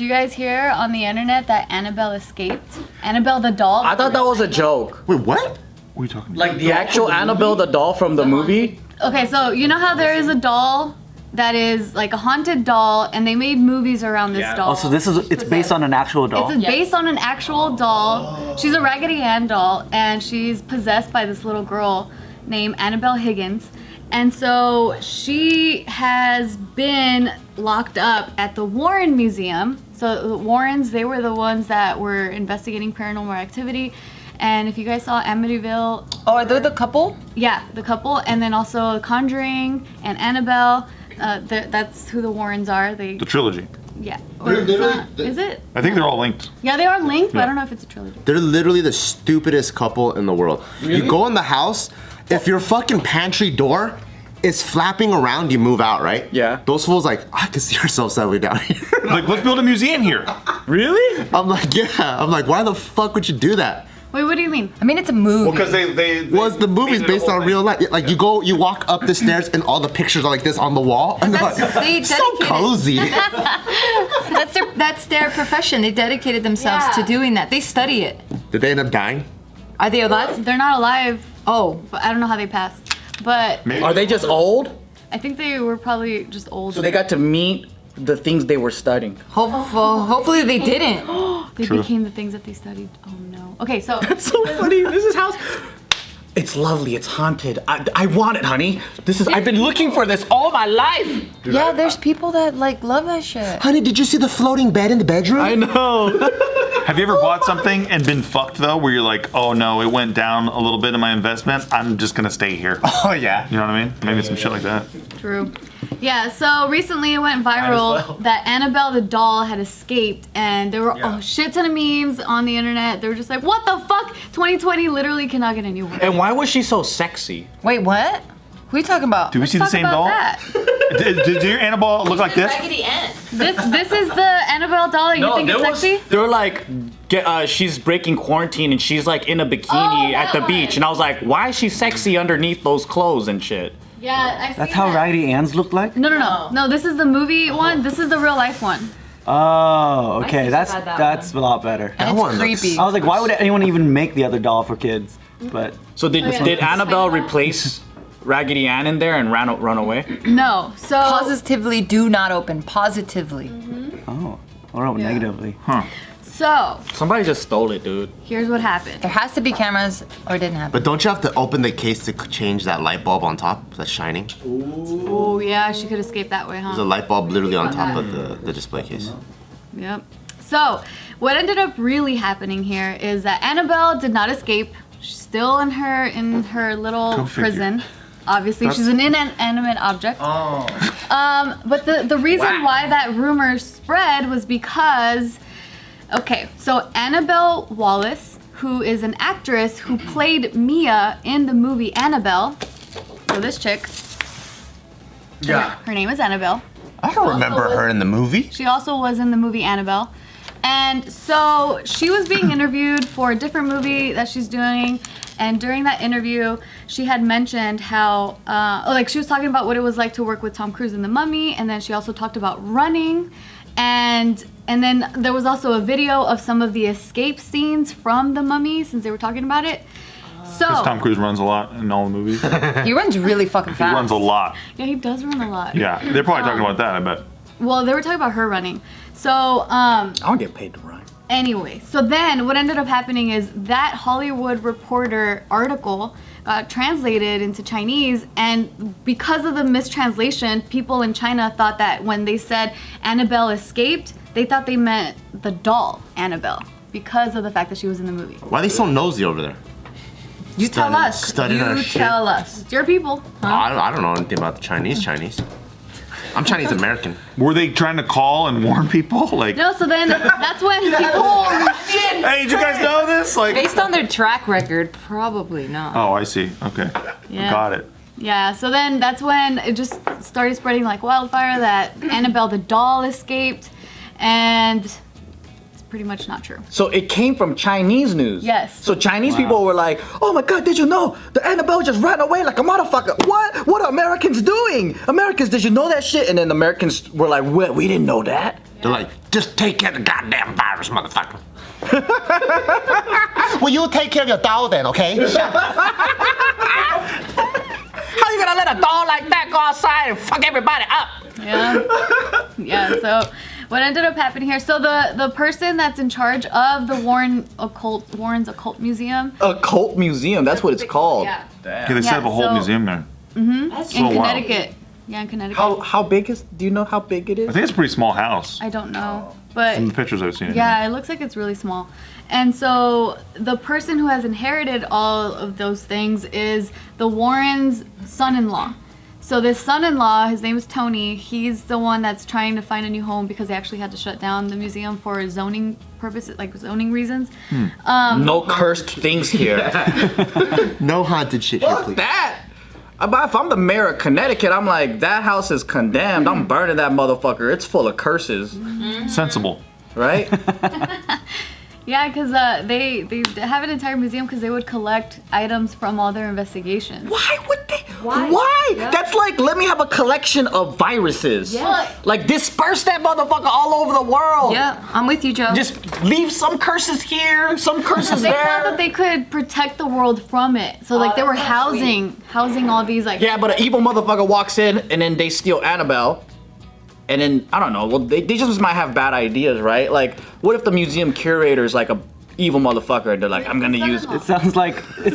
you guys hear on the internet that Annabelle escaped? Annabelle the doll? I thought that was a joke. Wait, what? What are you talking about? Like the actual Annabelle the doll from the movie? Okay, so you know how there is a doll that is like a haunted doll, and they made movies around this doll. Oh, so it's based on an actual doll? It's based on an actual doll. She's a Raggedy Ann doll, and she's possessed by this little girl named Annabelle Higgins. And so she has been locked up at the Warren Museum. So the Warrens, they were the ones that were investigating paranormal activity. And if you guys saw Amityville... Oh, are they the couple? Yeah, the couple. And then also Conjuring and Annabelle. That's who the Warrens are. The trilogy. Yeah. Is it? I think they're all linked. Yeah, they are linked, but I don't know if it's a trilogy. They're literally the stupidest couple in the world. Really? You go in the house, if your fucking pantry door is flapping around, you move out, right? Yeah. Those fools like, I can see ourselves settling down here. Like, let's build a museum here. Really? I'm like, yeah. I'm like, why the fuck would you do that? Wait, what do you mean? I mean, it's a movie. Well, because they Was the movie's based on real life? Like you walk up the stairs and all the pictures are like this on the wall, and they're like, They so dedicated- cozy. That's their profession. They dedicated themselves to doing that. They study it. Did they end up dying? Are they alive? They're not alive, Oh, but I don't know how they passed. But Are they just old? I think they were probably just old. So they got to meet the things they were studying. hopefully they didn't. They became the things that they studied. Oh no. Okay, so That's so funny. This is house. It's lovely. It's haunted. I want it, honey. I've been looking for this all my life. Yeah, there's people that like love that shit. Honey, did you see the floating bed in the bedroom? I know. Have you ever bought something and been fucked though, where you're like, oh no, it went down a little bit in my investment. I'm just gonna stay here. Oh yeah. You know what I mean? Maybe some shit like that. true. Yeah, so recently it went viral that Annabelle the doll had escaped, and there were a shit ton of memes on the internet. They were just like, what the fuck? 2020 literally cannot get any worse. And why was she so sexy? Wait, what? Who are you talking about? Do we see the Talk same about doll? that. Did your Annabelle look like this? Raggedy Ann. This is the Annabelle doll that you think is sexy? They were like, she's breaking quarantine and she's like in a bikini Oh, at the that beach, one. and I was like, why is she sexy underneath those clothes and shit? Yeah, I've That's seen how that. Raggedy Ann's look like? No, this is the movie one. This is the real life one. Oh, okay. sister That's had that that's a lot better. And it's creepy. I was like, why would anyone even make the other doll for kids? But So did yeah. did Annabelle replace Raggedy Ann in there and run away? No, so Positively do not open. Positively. or negatively. So Somebody just stole it, dude. here's what happened. There has to be cameras or it didn't happen. But don't you have to open the case to change that light bulb on top that's shining? Oh yeah, she could escape that way, There's a huh? light bulb literally on top of the display case. Yep. So what ended up really happening here is that Annabelle did not escape. She's still in her little Go figure. prison. Obviously, she's an inanimate object. Oh. But the reason why that rumor spread was because, okay, so Annabelle Wallace, who is an actress who played Mia in the movie Annabelle, so this chick, her name is Annabelle. I don't remember her in the movie. She also was in the movie Annabelle. And so she was being interviewed for a different movie that she's doing. And during that interview, she had mentioned how, she was talking about what it was like to work with Tom Cruise in The Mummy. And then she also talked about running. And then there was also a video of some of the escape scenes from The Mummy, since they were talking about it. So Because Tom Cruise runs a lot in all the movies. He He runs really fucking fast. runs a lot. yeah, he does run a lot. Yeah, they're probably talking about that, I bet. Well, they were talking about her running. So, I don't get paid to run. anyway, so then what ended up happening is that Hollywood Reporter article got translated into Chinese, and because of the mistranslation, people in China thought that when they said Annabelle escaped, they thought they meant the doll Annabelle because of the fact that she was in the movie. Why are they so nosy over there? You tell us. Studying our You shit. tell us. It's your people. I don't know anything about the Chinese. I'm Chinese American. Were they trying to call and warn people? Like, No, so then that's when people. hey, did you guys know this? Like, Based on their track record, probably not. oh, I see. Okay, Yeah. got it. Yeah, so then that's when it just started spreading like wildfire that Annabelle the doll escaped, and it's pretty much not true. So it came from Chinese news. Yes. So Chinese people were like, "Oh my God, did you know the Annabelle just ran away like a motherfucker? What are Americans doing? Americans, did you know that shit?" And then Americans were like, "What? We didn't know that." They're like, just take care of the goddamn virus, motherfucker. Will you take care of your doll then, okay? How you gonna let a doll like that go outside and fuck everybody up? Yeah. Yeah, so what ended up happening here, so the person that's in charge of the Warren's Occult Museum. Occult Museum, that's what it's called. Yeah. Yeah, they set up a whole so- museum there. In wild. Connecticut. Yeah, in Connecticut. How big is, do you know how big it I is? think it's a pretty small house. I don't know. But From the pictures I've seen. yeah, it looks like it's really small. And so the person who has inherited all of those things is the Warrens' son-in-law. So this son-in-law, his name is Tony, he's the one that's trying to find a new home because they actually had to shut down the museum for zoning purposes, like zoning reasons. No cursed things here. No haunted shit here, Fuck please. that! If I'm the mayor of Connecticut, I'm like, that house is condemned. I'm burning that motherfucker. It's full of curses, Sensible. right? Yeah, because they have an entire museum because they would collect items from all their investigations. Why would they? Why? That's like, let me have a collection of viruses. Yeah. Like, disperse that motherfucker all over the world. Yeah, I'm with you, Joe. Just leave some curses here, some curses They thought there. that they could protect the world from it. So like they were housing all these like Yeah, but an evil motherfucker walks in and then they steal Annabelle. And then, I don't know, well, they just might have bad ideas, right? Like, what if the museum curator is like a evil motherfucker and they're like, I'm gonna use it. It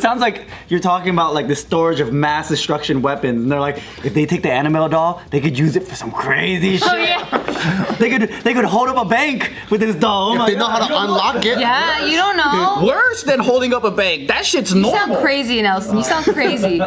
sounds like you're talking about like the storage of mass destruction weapons, and they're like, if they take the Annabelle doll, they could use it for some crazy shit. Oh yeah. They could hold up a bank with this doll. Oh If my they know how to unlock it. yeah, you don't know. Worse than holding up a bank. That shit's You normal. sound crazy, Nelson. You sound crazy.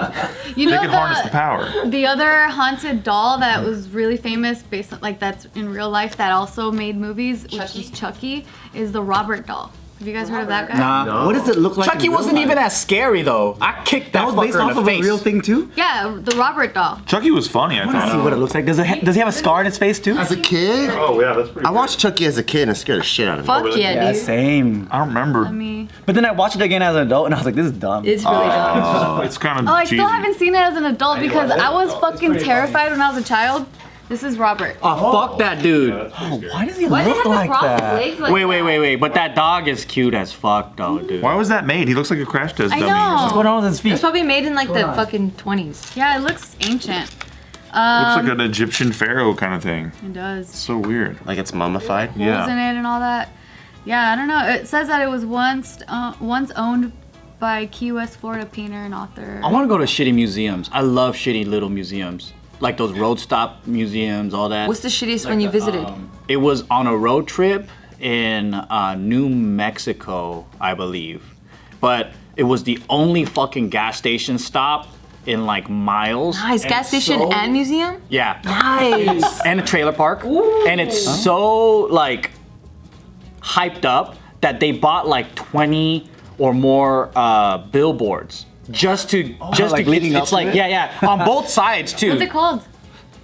You They know could harness the power. the other haunted doll that was really famous based on like that's in real life that also made movies, which is Chucky, is the Robert doll. Have you guys heard of that guy? Nah. What does it look like? Chucky in real wasn't life? even as scary though. I kicked that, That was based fucker off in the of face. a real thing too. Yeah, the Robert doll. Chucky was funny, I I want to see thought. what it looks like. Does he have a scar in his face too? As a kid, Oh yeah, that's pretty I watched Chucky as a kid and it scared the shit out of me. Fuck really? yeah, Yeah, dude. same. I don't remember. I mean, But then I watched it again as an adult, and I was like, this is dumb. It's really dumb. It's kind of oh, I cheesy. still haven't seen it as an adult because I was fucking terrified when I was a child. This is Robert. Oh, fuck that dude. Why does he look like that? Wait. But that dog is cute as fuck though, dude. Why was that made? He looks like a crash test I dummy. know. What's going on with his It's feet? probably made in like the fucking 20s. Yeah, it looks ancient. Looks like an Egyptian pharaoh kind of thing. It does. So weird. Like it's mummified. Holes in Yeah. it and all that. Yeah, I don't know. It says that it was once owned by Key West, Florida painter and author. I want to go to shitty museums. I love shitty little museums. Like those road stop museums, all that. What's the shittiest one you visited? It was on a road trip in New Mexico, I believe. But it was the only fucking gas station stop in like miles. Nice. And Gas station so- and museum? Yeah. Nice. And a trailer park. And it's so like hyped up that they bought like 20 or more billboards just to like leading up it's to like it? yeah on both sides too. What's it called?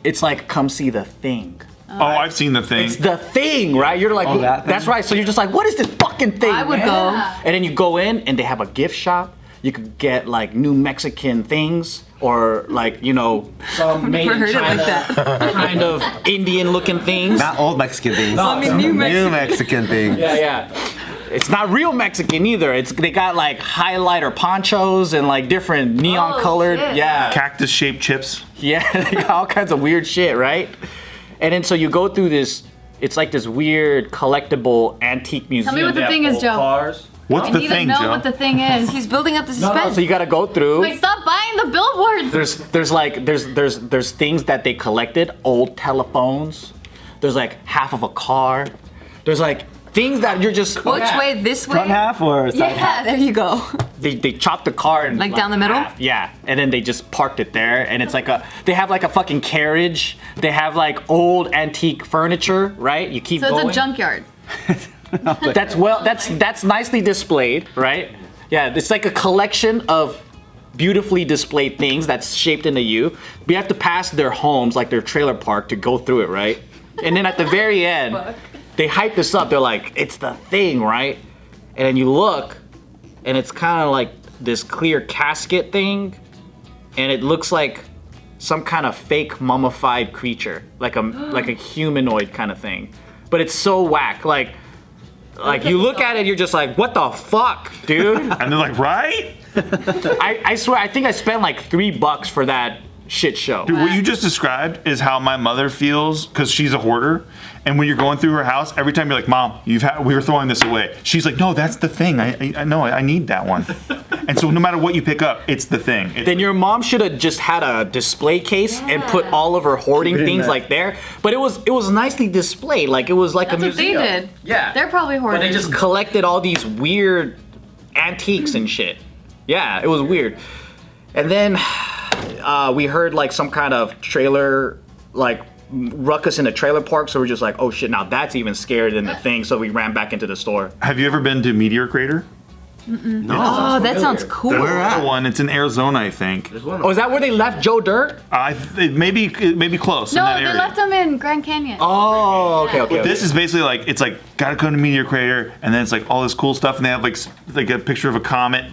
It's like come see the thing. Oh, I've seen the thing. It's the thing, right? You're like, that thing? that's right. So you're just like, what is this fucking thing? I would man? go. And then you go in and they have a gift shop. You could get like New Mexican things or like, you know, some made in heard it like China that. kind of Indian looking things. Not old Mexican things. I mean, New New Mexican things. Yeah. It's not real Mexican either. They got like highlighter ponchos and like different neon colored. shit. Yeah. Cactus shaped chips. Yeah, they got all kinds of weird shit, right? And then so you go through this, it's like this weird collectible antique museum. Tell me what the They have thing is, old Joe. cars. What's I the need thing, to know Joe? what the thing is. He's building up the No, suspense. so you gotta go through. Wait, stop buying the billboards. There's things that they collected, old telephones. There's like half of a car. There's like things that you're just Which way? This way? Front half or side half? Yeah, there you go. They chopped the car and Like down the middle? Yeah, and then they just parked it there, and it's like they have like a fucking carriage. They have like old antique furniture, right? You keep So going. it's a junkyard. That's nicely displayed, right? Yeah, it's like a collection of beautifully displayed things that's shaped into you. But you have to pass their homes, like their trailer park, to go through it, right? And then at the very end, they hype this up. They're like, it's the thing, right? And then you look, and it's kind of like this clear casket thing, and it looks like some kind of fake mummified creature, like a humanoid kind of thing. but it's so whack. Like you look at it, you're just like, what the fuck, dude? And they're like, right? I swear, I think I spent like $3 for that shit show. Dude, what you just described is how my mother feels because she's a hoarder. And when you're going through her house, every time you're like, Mom, we were throwing this away. She's like, no, that's the thing. I know, I need that one. And so no matter what you pick up, it's the thing. Then your mom should have just had a display case and put all of her hoarding things like there. But it was nicely displayed. Like it was like That's a what they museum. did. Yeah. They're probably hoarders. But they just collected all these weird antiques and shit. Yeah, it was weird. And then we heard like some kind of trailer, like ruckus in a trailer park. So we're just like, oh shit, now that's even scarier than the thing. So we ran back into the store. Have you ever been to Meteor Crater? No. Oh, that sounds cool. Where at? The one, it's in Arizona, I think. Oh, is that where they left Joe Dirt? It may be close in No, that they area. left them in Grand Canyon. Oh, okay. This is basically like, it's like, gotta come to Meteor Crater, and then it's like all this cool stuff, and they have like a picture of a comet,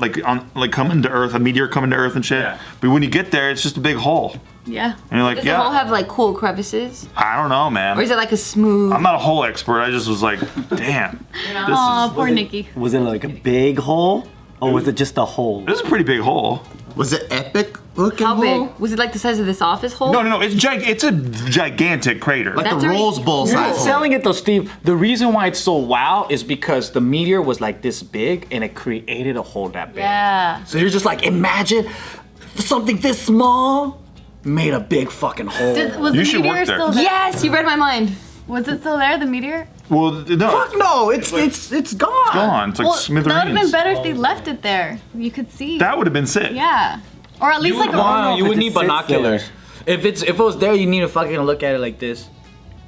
coming to Earth, a meteor coming to Earth and shit. Yeah. But when you get there, it's just a big hole. Yeah. And you're like, Does the hole yeah, have like cool crevices? I don't know, man. Or is it like a smooth? I'm not a hole expert. I just was like, damn. Aw, poor Nikki. Was it like a big hole, or was it just a hole? This is a pretty big hole. Was it epic looking How hole? big? Was it like the size of this office hole? No, it's a gigantic crater. Like That's the already- Rose Bowl You're not size. selling it though, Steve. The reason why it's so wow is because the meteor was like this big and it created a hole that big. Yeah. So you're just like, imagine something this small made a big fucking hole. Was You the should meteor work there. still there? Yes, you read my mind. Was it still there, the meteor? Well, no, Fuck no, it's gone. it's gone. It's like Well, that would have been smithereens. better if they left it there. You could see. That would have been sick. Yeah. Or at least like a Wow, you if would it need sits binoculars. If it was there, you need to fucking look at it like this.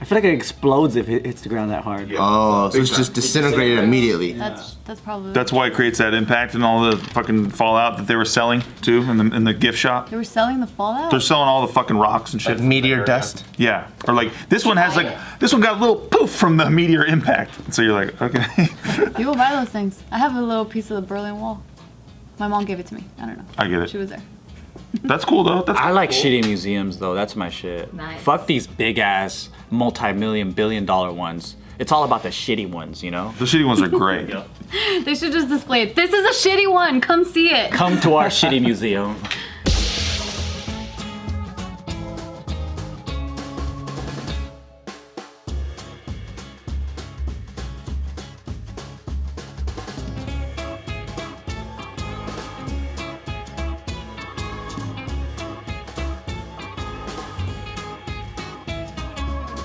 I feel like it explodes if it hits the ground that hard. Oh, so it's just disintegrated immediately. That's probably. That's why it creates that impact and all the fucking fallout that they were selling too in the gift shop. They were selling the Fallout. They're selling all the fucking rocks and shit. Like meteor dust. Yeah, or like this one has this one got a little poof from the meteor impact. So you're like, okay, People buy those things. I have a little piece of the Berlin Wall. My mom gave it to me. I don't know. I get She it. was there. That's cool though. That's I like shitty museums though. That's my shit. Nice. Fuck these big ass multi-million billion-dollar ones. It's all about the shitty ones, you know? the shitty ones are great. They should just display it. This is a shitty one. Come see it. Come to our shitty museum.